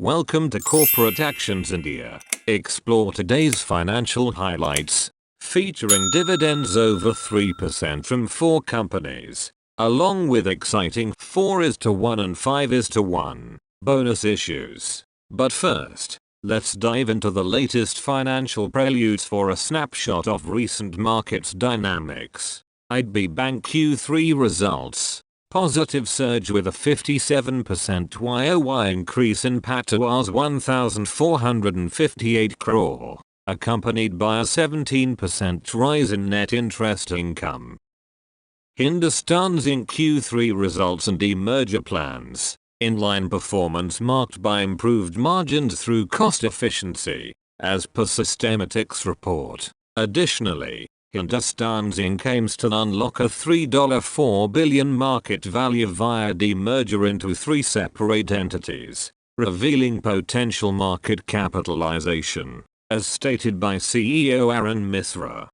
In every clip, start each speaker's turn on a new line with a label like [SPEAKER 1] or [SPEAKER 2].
[SPEAKER 1] Welcome to Corporate Actions India. Explore today's financial highlights, featuring dividends over 3% from 4 companies, along with exciting 4:1 and 5:1 bonus issues. But first, let's dive into the latest financial preludes for a snapshot of recent markets dynamics. Buyback Q3 results. Positive surge with a 57% YOY increase in PAT to 1,458 crore, accompanied by a 17% rise in net interest income. Hindustan Zinc Q3 results and demerger plans. Inline performance marked by improved margins through cost efficiency, as per Systematics report. Additionally, Hindustan Zinc aims to unlock a $3.4 billion market value via demerger into 3 separate entities, revealing potential market capitalization, as stated by CEO Arun Misra.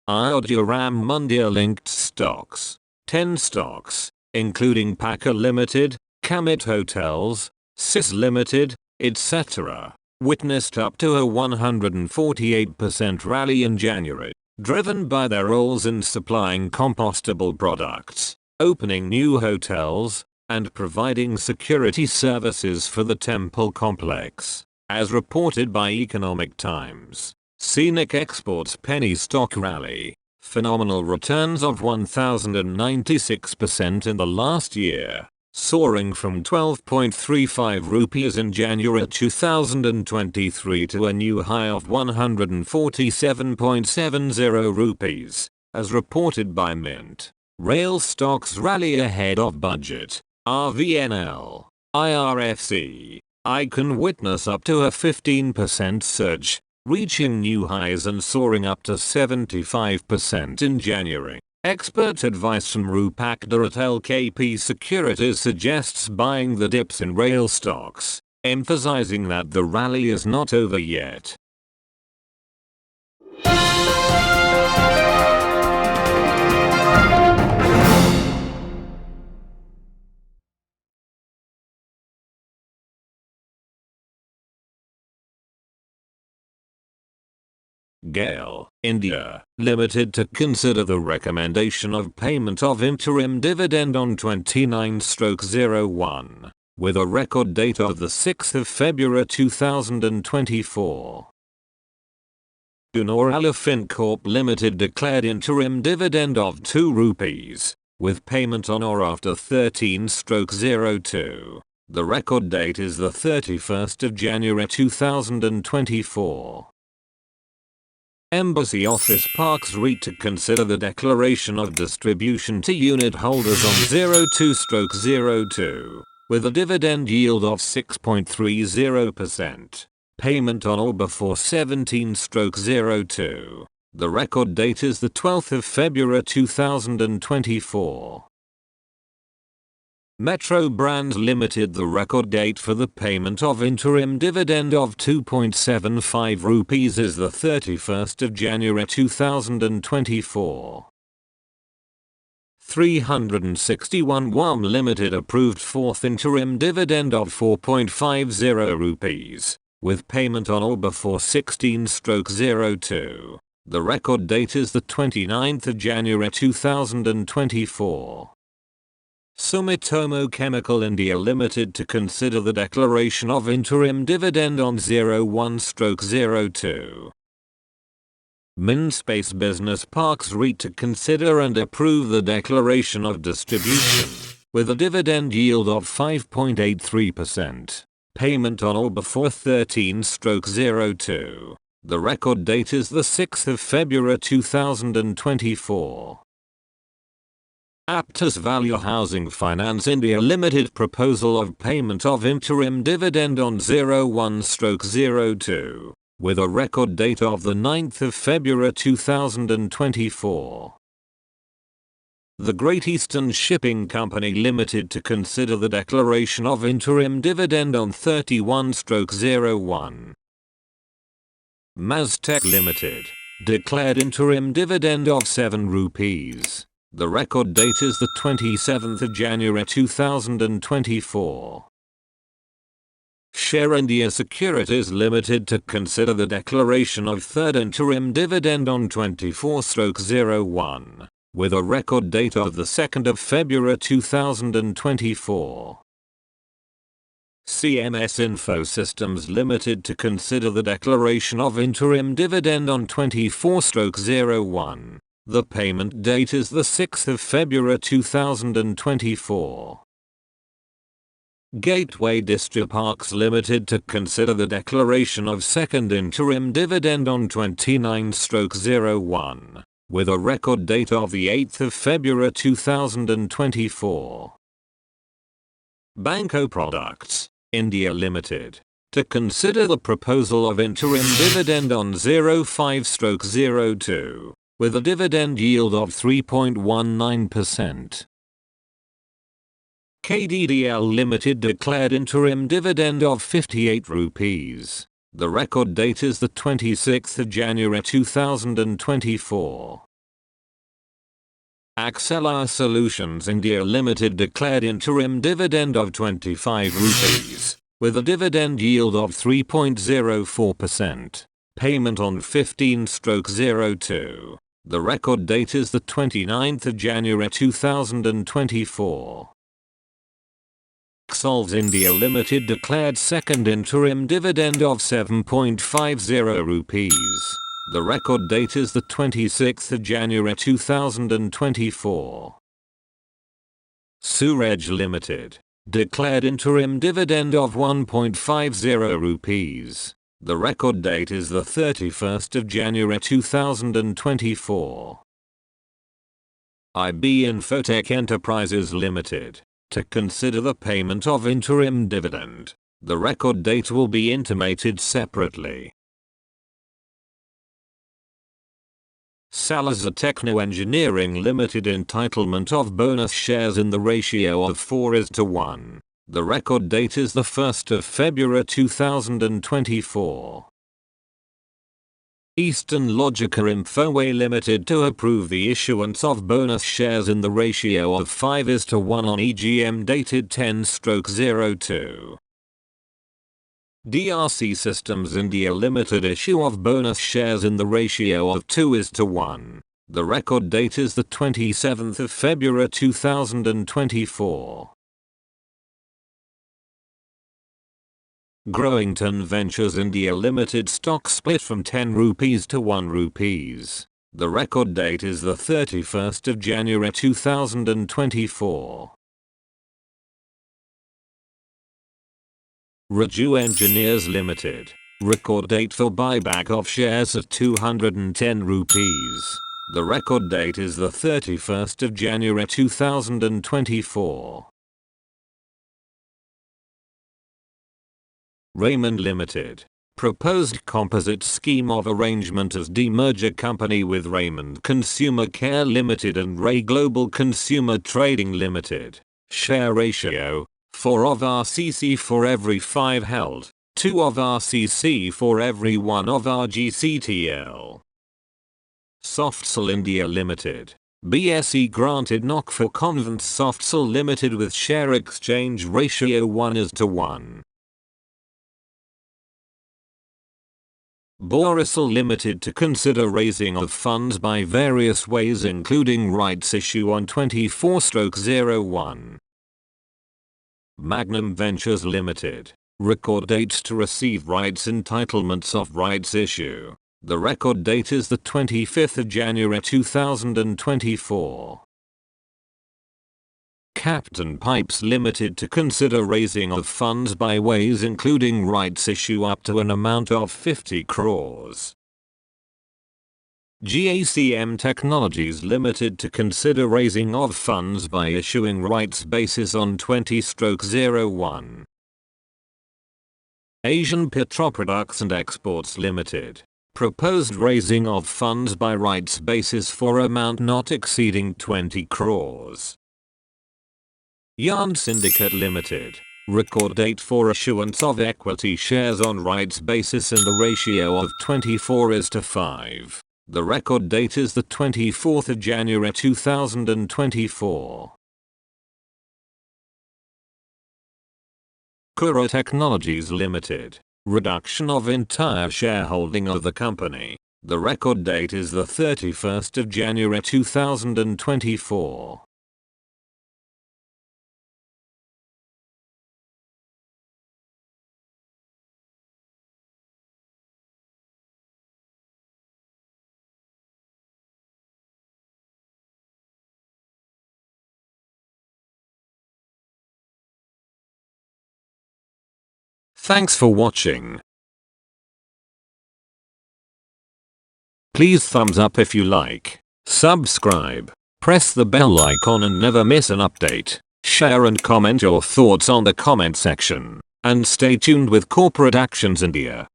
[SPEAKER 1] Ram Mundia linked stocks. 10 stocks, including Packer Limited, Kamit Hotels, Sis Limited, etc., witnessed up to a 148% rally in January, driven by their roles in supplying compostable products, opening new hotels, and providing security services for the temple complex, as reported by Economic Times. Scenic Exports penny stock rally. Phenomenal returns of 1,096% in the last year, soaring from 12.35 rupees in January 2023 to a new high of 147.70 rupees, as reported by Mint. Rail stocks rally ahead of budget. RVNL, IRFC, Icon witness up to a 15% surge, reaching new highs and soaring up to 75% in January. Expert advice from Rupakda at LKP Securities suggests buying the dips in rail stocks, emphasizing that the rally is not over yet. Galore, India, Limited to consider the recommendation of payment of interim dividend on 29/01, with a record date of the 6th of February 2024. Galore Elephant Corp Limited declared interim dividend of 2 rupees, with payment on or after 13/02. The record date is the 31st of January 2024. Embassy Office Parks REIT to consider the declaration of distribution to unit holders on 02/02, with a dividend yield of 6.30%. Payment on or before 17/02. The record date is the 12th of February 2024. Metro Brands Limited. The record date for the payment of interim dividend of 2.75 rupees is the 31st of January 2024. 361 WAM Limited approved 4th interim dividend of 4.50 rupees, with payment on or before 16/02. The record date is the 29th of January 2024. Sumitomo Chemical India Limited to consider the declaration of interim dividend on 01/02. Mindspace Business Parks REIT to consider and approve the declaration of distribution, with a dividend yield of 5.83%. Payment on or before 13/02. The record date is the 6th of February 2024. Aptus Value Housing Finance India Limited proposal of payment of interim dividend on 01/02, with a record date of the 9th of February 2024. The Great Eastern Shipping Company Limited to consider the declaration of interim dividend on 31/01. Maztec Limited declared interim dividend of 7 rupees. The record date is the 27th of January 2024. Share India Securities Limited to consider the declaration of third interim dividend on 24/01, with a record date of the 2nd of February 2024. CMS Info Systems Limited to consider the declaration of interim dividend on 24/01. The payment date is the 6th of February 2024. Gateway Distriparks Limited to consider the declaration of second interim dividend on 29/01, with a record date of the 8th of February 2024. Banco Products India Limited to consider the proposal of interim dividend on 05/02, with a dividend yield of 3.19%. KDDL Limited declared interim dividend of 58 rupees. The record date is the 26th of January 2024. Axelar Solutions India Limited declared interim dividend of 25 rupees, with a dividend yield of 3.04%. Payment on 15/02. The record date is the 29th of January 2024. Solves India Limited declared second interim dividend of 7.50 rupees. The record date is the 26th of January 2024. Suraj Limited declared interim dividend of 1.50 rupees. The record date is the 31st of January 2024. IB Infotech Enterprises Limited to consider the payment of interim dividend. The record date will be intimated separately. Salazar Techno Engineering Limited entitlement of bonus shares in the ratio of 4:1. The record date is the 1st of February 2024. Eastern Logica Infoway Limited to approve the issuance of bonus shares in the ratio of 5:1 on EGM dated 10/02. DRC Systems India Limited issue of bonus shares in the ratio of 2:1. The record date is the 27th of February 2024. Growington Ventures India Limited stock split from 10 rupees to 1 rupees. The record date is the 31st of January 2024. Raju Engineers Limited. Record date for buyback of shares at 210 rupees. The record date is the 31st of January 2024. Raymond Limited. Proposed composite scheme of arrangement as demerger company with Raymond Consumer Care Limited and Ray Global Consumer Trading Limited. Share ratio: 4 of RCC for every 5 held, 2 of RCC for every 1 of RGCTL. Softsell India Limited. BSE granted knock for Convent Softsell Limited with share exchange ratio 1:1. Borosil Limited to consider raising of funds by various ways including rights issue on 24/01. Magnum Ventures Limited. Record dates to receive rights entitlements of rights issue. The record date is the 25th of January 2024. Captain Pipes Limited to consider raising of funds by ways including rights issue up to an amount of 50 crores. GACM Technologies Limited to consider raising of funds by issuing rights basis on 20/01. Asian Petroproducts and Exports Limited. Proposed raising of funds by rights basis for amount not exceeding 20 crores. Yarn Syndicate Limited. Record date for issuance of equity shares on rights basis in the ratio of 24:5. The record date is the 24th of January 2024. Kura Technologies Limited. Reduction of entire shareholding of the company. The record date is the 31st of January 2024. Thanks for watching. Please thumbs up if you like, subscribe, press the bell icon and never miss an update. Share and comment your thoughts on the comment section. And stay tuned with Corporate Actions India.